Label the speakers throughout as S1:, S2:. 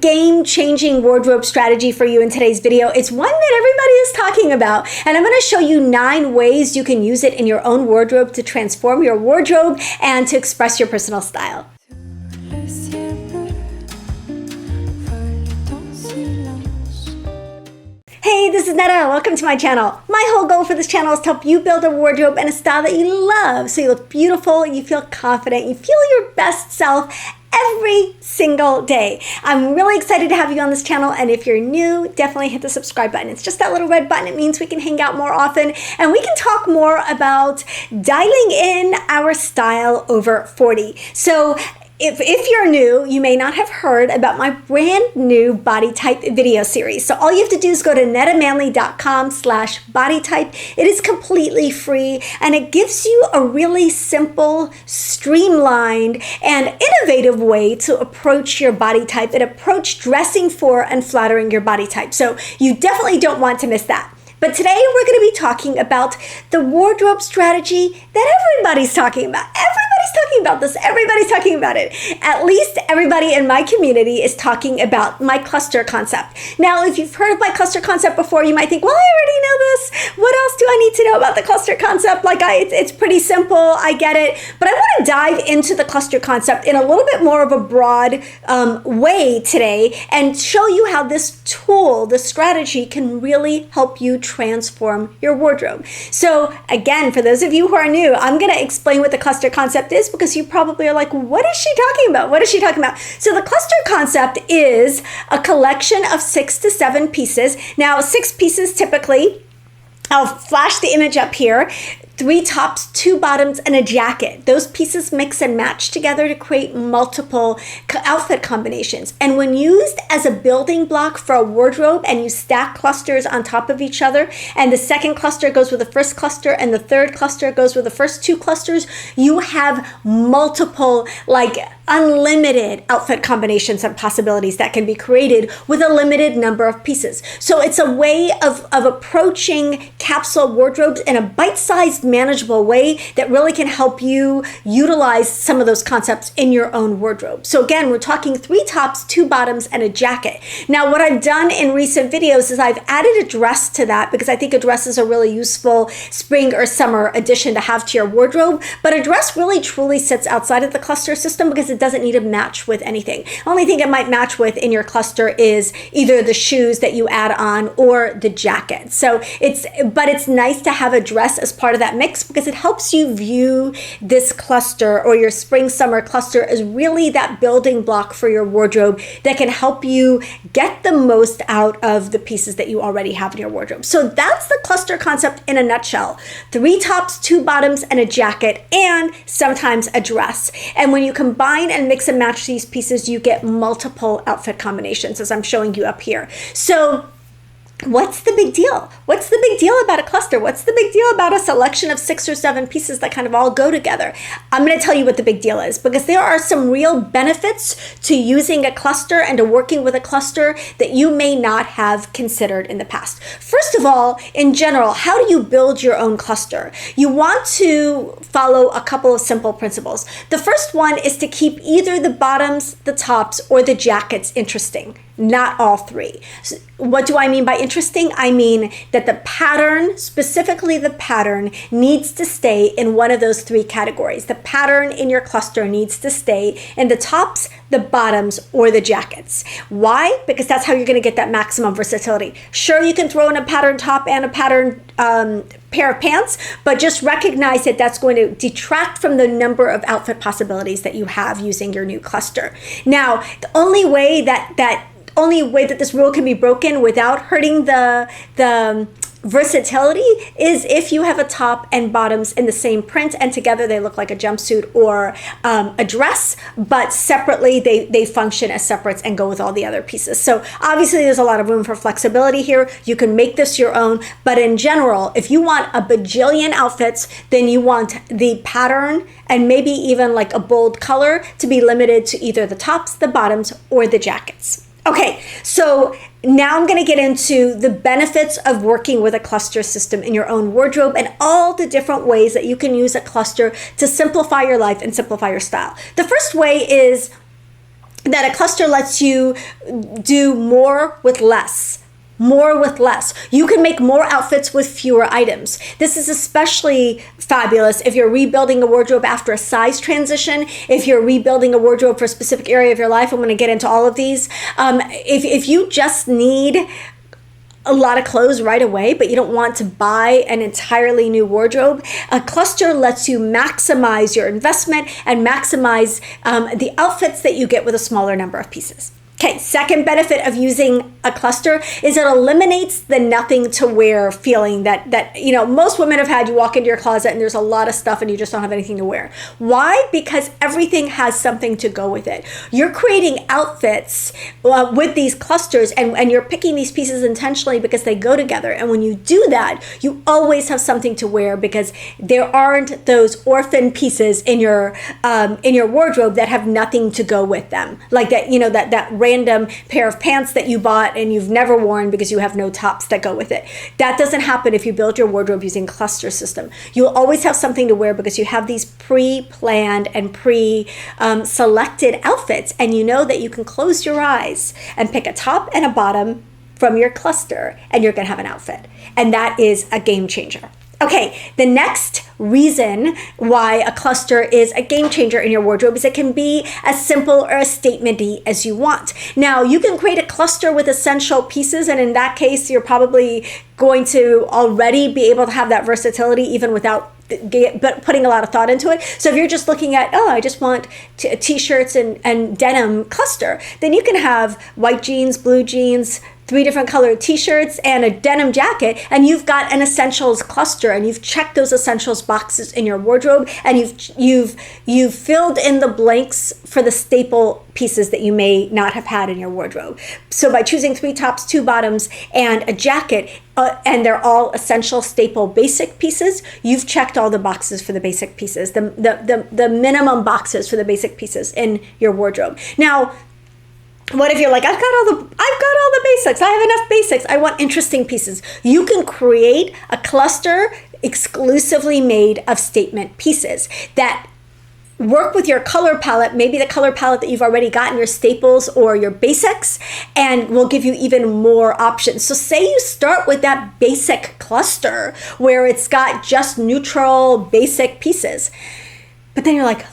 S1: game-changing wardrobe strategy for you in today's video. It's one that everybody is talking about, and I'm going to show you 9 ways you can use it in your own wardrobe to transform your wardrobe and to express your personal style. Hey, this is Netta. Welcome to my channel. My whole goal for this channel is to help you build a wardrobe and a style that you love, so you look beautiful, you feel confident, you feel your best self every single day. I'm really excited to have you on this channel, and if you're new, definitely hit the subscribe button. It's just that little red button. It means we can hang out more often and we can talk more about dialing in our style over 40. So if you're new, you may not have heard about my brand new body type video series. So all you have to do is go to nettamanley.com/bodytype. It is completely free, and it gives you a really simple, streamlined, and innovative way to approach your body type and approach dressing for and flattering your body type. So you definitely don't want to miss that. But today we're going to be talking about the wardrobe strategy that everybody's talking about. Everybody's talking about this. Everybody's talking about it. At least everybody in my community is talking about my cluster concept. Now, if you've heard of my cluster concept before, you might think, well, I already know this. What else do I need to know about the cluster concept? It's pretty simple. I get it. But I want to dive into the cluster concept in a little bit more of a broad way today and show you how this tool, this strategy, can really help you transform your wardrobe. So again, for those of you who are new, I'm going to explain what the cluster concept is, because you probably are like, what is she talking about? What is she talking about? So the cluster concept is a collection of 6 to 7 pieces. Now, 6 pieces typically, I'll flash the image up here. 3 tops, 2 bottoms, and a jacket. Those pieces mix and match together to create multiple outfit combinations. And when used as a building block for a wardrobe, and you stack clusters on top of each other, and the second cluster goes with the first cluster, and the third cluster goes with the first 2 clusters, you have multiple, unlimited outfit combinations and possibilities that can be created with a limited number of pieces. So it's a way of approaching capsule wardrobes in a bite-sized, manageable way that really can help you utilize some of those concepts in your own wardrobe. So again, we're talking 3 tops, 2 bottoms, and a jacket. Now, what I've done in recent videos is I've added a dress to that, because I think a dress is a really useful spring or summer addition to have to your wardrobe. But a dress really truly sits outside of the cluster system because it doesn't need to match with anything. The only thing it might match with in your cluster is either the shoes that you add on or the jacket. So it's nice to have a dress as part of that mix, because it helps you view this cluster or your spring summer cluster as really that building block for your wardrobe that can help you get the most out of the pieces that you already have in your wardrobe. So that's the cluster concept in a nutshell. 3 tops, 2 bottoms, and a jacket, and sometimes a dress. And when you combine and mix and match these pieces, you get multiple outfit combinations, as I'm showing you up here. So what's the big deal? What's the big deal about a cluster? What's the big deal about a selection of 6 or 7 pieces that kind of all go together? I'm going to tell you what the big deal is, because there are some real benefits to using a cluster and to working with a cluster that you may not have considered in the past. First of all, in general, how do you build your own cluster? You want to follow a couple of simple principles. The first one is to keep either the bottoms, the tops, or the jackets interesting, not all 3. So what do I mean by interesting? I mean that the pattern, specifically the pattern, needs to stay in one of those 3 categories. The pattern in your cluster needs to stay in the tops, the bottoms, or the jackets. Why? Because that's how you're going to get that maximum versatility. Sure, you can throw in a pattern top and a pattern pair of pants, but just recognize that that's going to detract from the number of outfit possibilities that you have using your new cluster. Now, the only way that this rule can be broken without hurting the versatility is if you have a top and bottoms in the same print, and together they look like a jumpsuit or a dress, but separately they function as separates and go with all the other pieces. So obviously there's a lot of room for flexibility here. You can make this your own, but in general, if you want a bajillion outfits, then you want the pattern and maybe even like a bold color to be limited to either the tops, the bottoms, or the jackets. Okay, so now I'm going to get into the benefits of working with a cluster system in your own wardrobe and all the different ways that you can use a cluster to simplify your life and simplify your style. The first way is that a cluster lets you do more with less. More with less. You can make more outfits with fewer items. This is especially fabulous if you're rebuilding a wardrobe after a size transition, if you're rebuilding a wardrobe for a specific area of your life. I'm going to get into all of these. If you just need a lot of clothes right away, but you don't want to buy an entirely new wardrobe, a cluster lets you maximize your investment and maximize the outfits that you get with a smaller number of pieces. Okay, second benefit of using a cluster is it eliminates the nothing to wear feeling that most women have had. You walk into your closet and there's a lot of stuff and you just don't have anything to wear. Why? Because everything has something to go with it. You're creating outfits with these clusters and you're picking these pieces intentionally because they go together. And when you do that, you always have something to wear because there aren't those orphan pieces in your wardrobe that have nothing to go with them. Like that, that random pair of pants that you bought and you've never worn because you have no tops that go with it. That doesn't happen if you build your wardrobe using cluster system. You'll always have something to wear because you have these pre-planned and pre-selected outfits, and you know that you can close your eyes and pick a top and a bottom from your cluster and you're going to have an outfit. And that is a game changer. Okay, the next reason why a cluster is a game changer in your wardrobe is it can be as simple or as statement-y as you want. Now, you can create a cluster with essential pieces, and in that case, you're probably going to already be able to have that versatility even without but putting a lot of thought into it. So if you're just looking at, I just want t-shirts and denim cluster, then you can have white jeans, blue jeans, 3 different colored t-shirts and a denim jacket, and you've got an essentials cluster, and you've checked those essentials boxes in your wardrobe, and you've filled in the blanks for the staple pieces that you may not have had in your wardrobe. So by choosing 3 tops, 2 bottoms, and a jacket, and they're all essential, staple, basic pieces, you've checked all the boxes for the basic pieces, the minimum boxes for the basic pieces in your wardrobe. Now, what if you're like, I've got all the basics. I have enough basics. I want interesting pieces. You can create a cluster exclusively made of statement pieces that work with your color palette, maybe the color palette that you've already got in your staples or your basics, and will give you even more options. So say you start with that basic cluster where it's got just neutral basic pieces, but then you're like,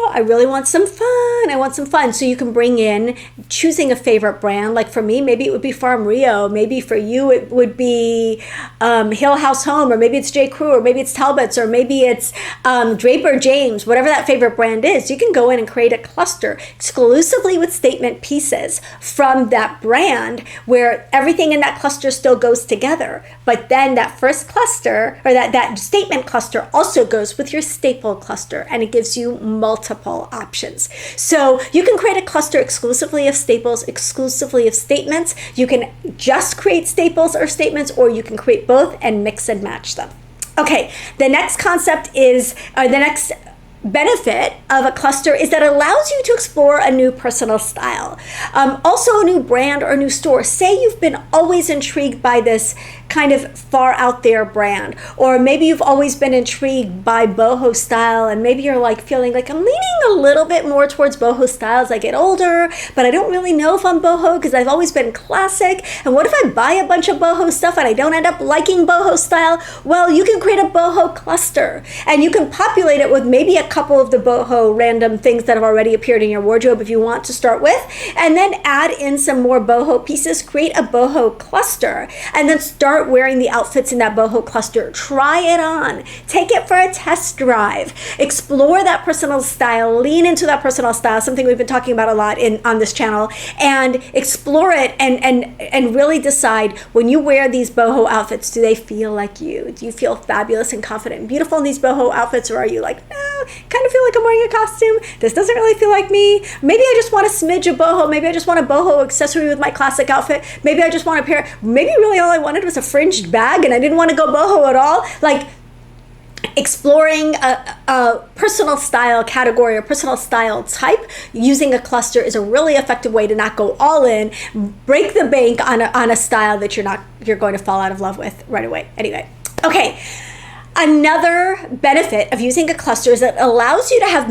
S1: I really want some fun. I want some fun. So you can bring in choosing a favorite brand. Like for me, maybe it would be Farm Rio. Maybe for you, it would be Hill House Home, or maybe it's J. Crew, or maybe it's Talbot's, or maybe it's Draper James, whatever that favorite brand is. You can go in and create a cluster exclusively with statement pieces from that brand where everything in that cluster still goes together. But then that first cluster, or that statement cluster, also goes with your staple cluster, and it gives you multiple options. So you can create a cluster exclusively of staples, exclusively of statements. You can just create staples or statements, or you can create both and mix and match them. Okay, the next concept is, the next benefit of a cluster is that it allows you to explore a new personal style. Also a new brand or a new store. Say you've been always intrigued by this kind of far out there brand, or maybe you've always been intrigued by boho style, and maybe you're like feeling like I'm leaning a little bit more towards boho style as I get older, but I don't really know if I'm boho because I've always been classic. And what if I buy a bunch of boho stuff and I don't end up liking boho style? Well, you can create a boho cluster, and you can populate it with maybe a couple of the boho random things that have already appeared in your wardrobe if you want to start with, and then add in some more boho pieces, create a boho cluster, and then start wearing the outfits in that boho cluster. Try it on, take it for a test drive, explore that personal style, lean into that personal style, something we've been talking about a lot on this channel, and explore it and really decide, when you wear these boho outfits, do they feel like you? Do you feel fabulous and confident and beautiful in these boho outfits, or are you like, kind of feel like I'm wearing a costume, this doesn't really feel like me, maybe I just want a smidge of boho, maybe I just want a boho accessory with my classic outfit, maybe I just want a pair, maybe really all I wanted was a fringed bag and I didn't want to go boho at all. Like, exploring a personal style category or personal style type using a cluster is a really effective way to not go all in, break the bank on a style that you're going to fall out of love with right away. Anyway, okay. Another benefit of using a cluster is that it allows you to have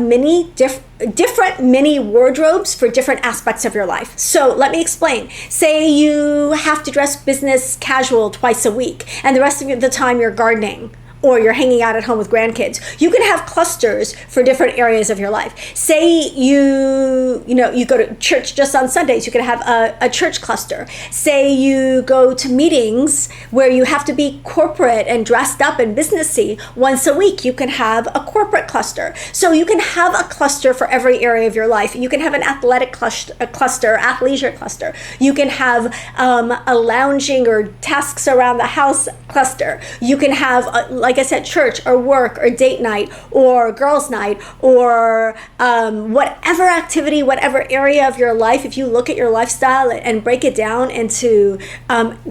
S1: different mini wardrobes for different aspects of your life. So let me explain. Say you have to dress business casual twice a week, and the rest of the time you're gardening or you're hanging out at home with grandkids. You can have clusters for different areas of your life. Say you go to church just on Sundays, you can have a church cluster. Say you go to meetings where you have to be corporate and dressed up and businessy once a week, you can have a corporate cluster. So you can have a cluster for every area of your life. You can have an athletic cluster, athleisure cluster. You can have a lounging or tasks around the house cluster. You can have, like I said, church or work or date night or girls' night or whatever activity, whatever area of your life. If you look at your lifestyle and break it down into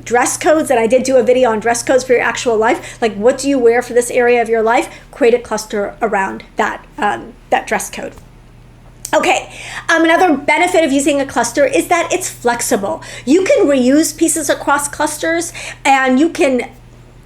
S1: dress codes, and I did do a video on dress codes for your actual life, like what do you wear for this area of your life, create a cluster around that dress code. Okay, another benefit of using a cluster is that it's flexible. You can reuse pieces across clusters, and you can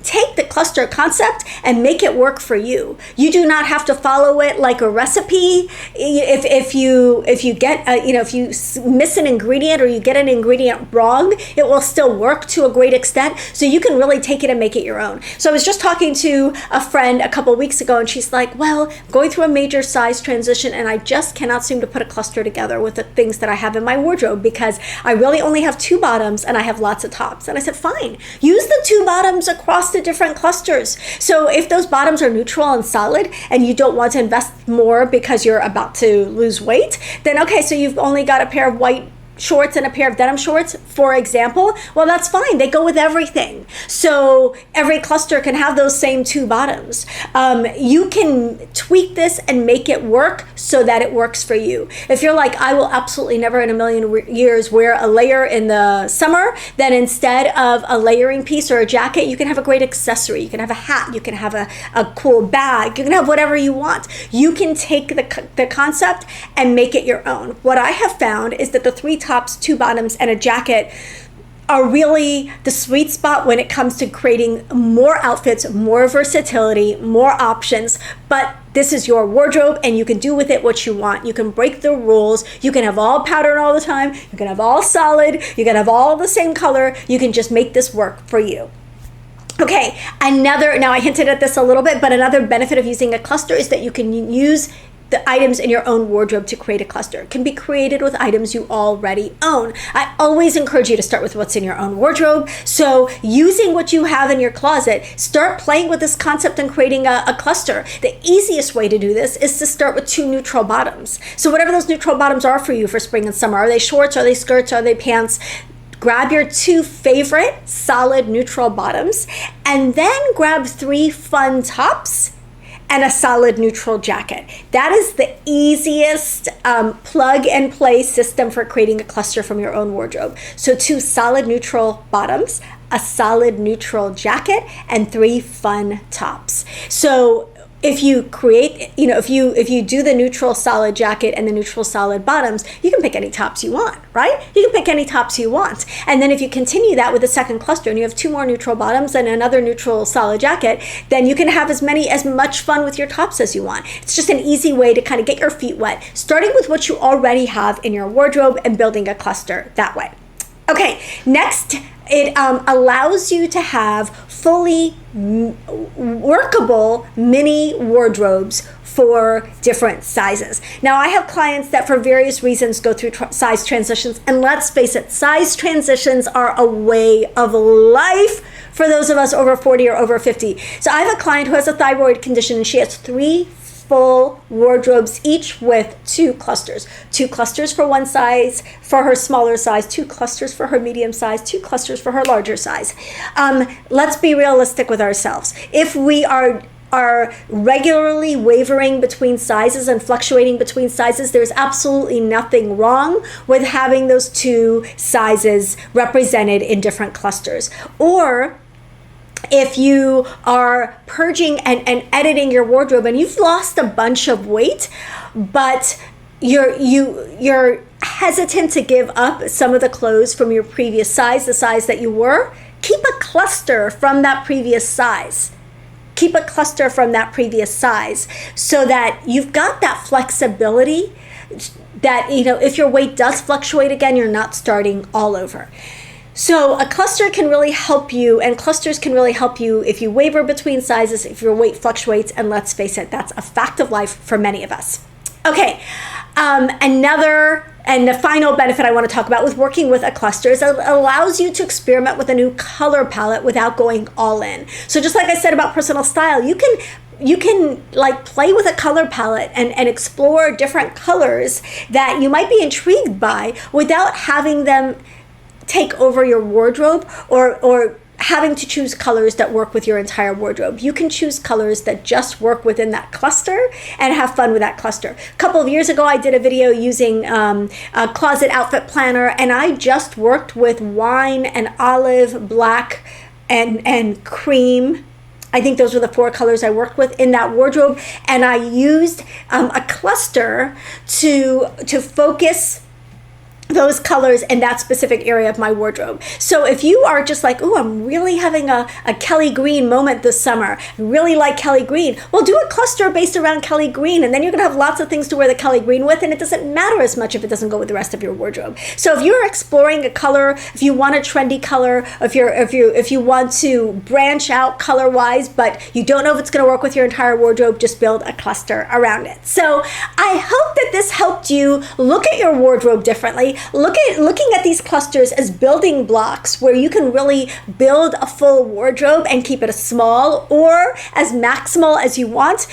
S1: take the cluster concept and make it work for you. You do not have to follow it like a recipe. If you get if you miss an ingredient or you get an ingredient wrong, it will still work to a great extent. So you can really take it and make it your own. So I was just talking to a friend a couple weeks ago, and she's like, "Well, going through a major size transition, and I just cannot seem to put a cluster together with the things that I have in my wardrobe because I really only have 2 bottoms and I have lots of tops." And I said, "Fine, use the 2 bottoms across the different clusters." So if those bottoms are neutral and solid and you don't want to invest more because you're about to lose weight, then okay, so you've only got a pair of white shorts and a pair of denim shorts, for example, well, that's fine. They go with everything. So every cluster can have those same 2 bottoms. You can tweak this and make it work so that it works for you. If you're like, I will absolutely never in a million years wear a layer in the summer, then instead of a layering piece or a jacket, you can have a great accessory. You can have a hat. You can have a cool bag. You can have whatever you want. You can take the concept and make it your own. What I have found is that the 3 tops, 2 bottoms, and a jacket are really the sweet spot when it comes to creating more outfits, more versatility, more options. But this is your wardrobe, and you can do with it what you want. You can break the rules. You can have all powder all the time. You can have all solid. You can have all the same color. You can just make this work for you. Okay, now I hinted at this a little bit, but another benefit of using a cluster is that you can use the items in your own wardrobe to create a cluster. It can be created with items you already own. I always encourage you to start with what's in your own wardrobe. So using what you have in your closet, start playing with this concept and creating a cluster. The easiest way to do this is to start with 2 neutral bottoms. So whatever those neutral bottoms are for you for spring and summer, are they shorts, are they skirts, are they pants? Grab your 2 favorite solid neutral bottoms, and then grab 3 fun tops and a solid neutral jacket. That is the easiest plug and play system for creating a cluster from your own wardrobe. So 2 solid neutral bottoms, a solid neutral jacket, and 3 fun tops. So if you create, if you do the neutral solid jacket and the neutral solid bottoms, you can pick any tops you want, right? You can pick any tops you want. And then if you continue that with a second cluster and you have 2 more neutral bottoms and another neutral solid jacket, then you can have as much fun with your tops as you want. It's just an easy way to kind of get your feet wet, starting with what you already have in your wardrobe and building a cluster that way. Okay, next, it allows you to have fully workable mini wardrobes for different sizes. Now, I have clients that for various reasons go through size transitions, and let's face it, size transitions are a way of life for those of us over 40 or over 50. So I have a client who has a thyroid condition, and she has 3 full wardrobes, each with 2 clusters. 2 clusters for one size, for her smaller size, 2 clusters for her medium size, 2 clusters for her larger size. Let's be realistic with ourselves. If we are regularly wavering between sizes and fluctuating between sizes, there's absolutely nothing wrong with having those 2 sizes represented in different clusters. Or if you are purging and editing your wardrobe and you've lost a bunch of weight, but you're hesitant to give up some of the clothes from your previous size, the size that you were, keep a cluster from that previous size. keep a cluster from that previous size so that you've got that flexibility that, if your weight does fluctuate again, you're not starting all over. So a cluster can really help you, and clusters can really help you if you waver between sizes, if your weight fluctuates, and let's face it, that's a fact of life for many of us. Okay, the final benefit I want to talk about with working with a cluster is it allows you to experiment with a new color palette without going all in. So just like I said about personal style, you can like play with a color palette and explore different colors that you might be intrigued by without having them take over your wardrobe or having to choose colors that work with your entire wardrobe. You can choose colors that just work within that cluster and have fun with that cluster. A couple of years ago, I did a video using a closet outfit planner, and I just worked with wine and olive, black, and cream. I think those were the 4 colors I worked with in that wardrobe, and I used a cluster to focus those colors in that specific area of my wardrobe. So if you are just like, oh, I'm really having a Kelly Green moment this summer, I really like Kelly Green, well, do a cluster based around Kelly Green, and then you're gonna have lots of things to wear the Kelly Green with, and it doesn't matter as much if it doesn't go with the rest of your wardrobe. So if you're exploring a color, if you want a trendy color, if you want to branch out color-wise, but you don't know if it's gonna work with your entire wardrobe, just build a cluster around it. So I hope that this helped you look at your wardrobe differently, looking at these clusters as building blocks where you can really build a full wardrobe and keep it as small or as maximal as you want,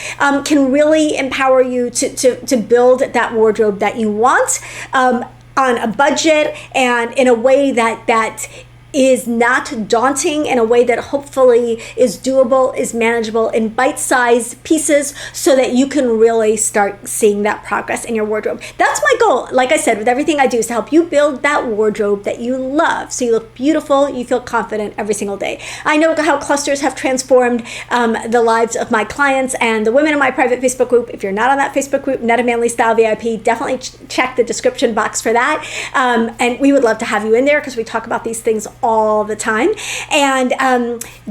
S1: can really empower you to build that wardrobe that you want on a budget and in a way that is not daunting, in a way that hopefully is doable, is manageable in bite-sized pieces so that you can really start seeing that progress in your wardrobe. That's my goal. Like I said, with everything I do is to help you build that wardrobe that you love so you look beautiful, you feel confident every single day. I know how clusters have transformed the lives of my clients and the women in my private Facebook group. If you're not on that Facebook group, Netta Manley Style VIP, definitely check the description box for that. And we would love to have you in there because we talk about these things all the time. And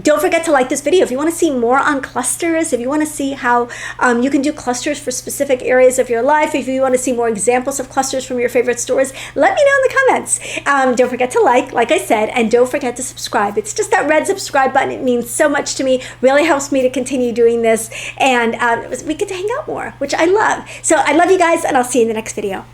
S1: don't forget to like this video if you want to see more on clusters, if you want to see how you can do clusters for specific areas of your life, if you want to see more examples of clusters from your favorite stores, let me know in the comments. Don't forget to like I said, and don't forget to subscribe. It's just that red subscribe button. It means so much to me, really helps me to continue doing this, and we get to hang out more, which I love. So I love you guys, and I'll see you in the next video.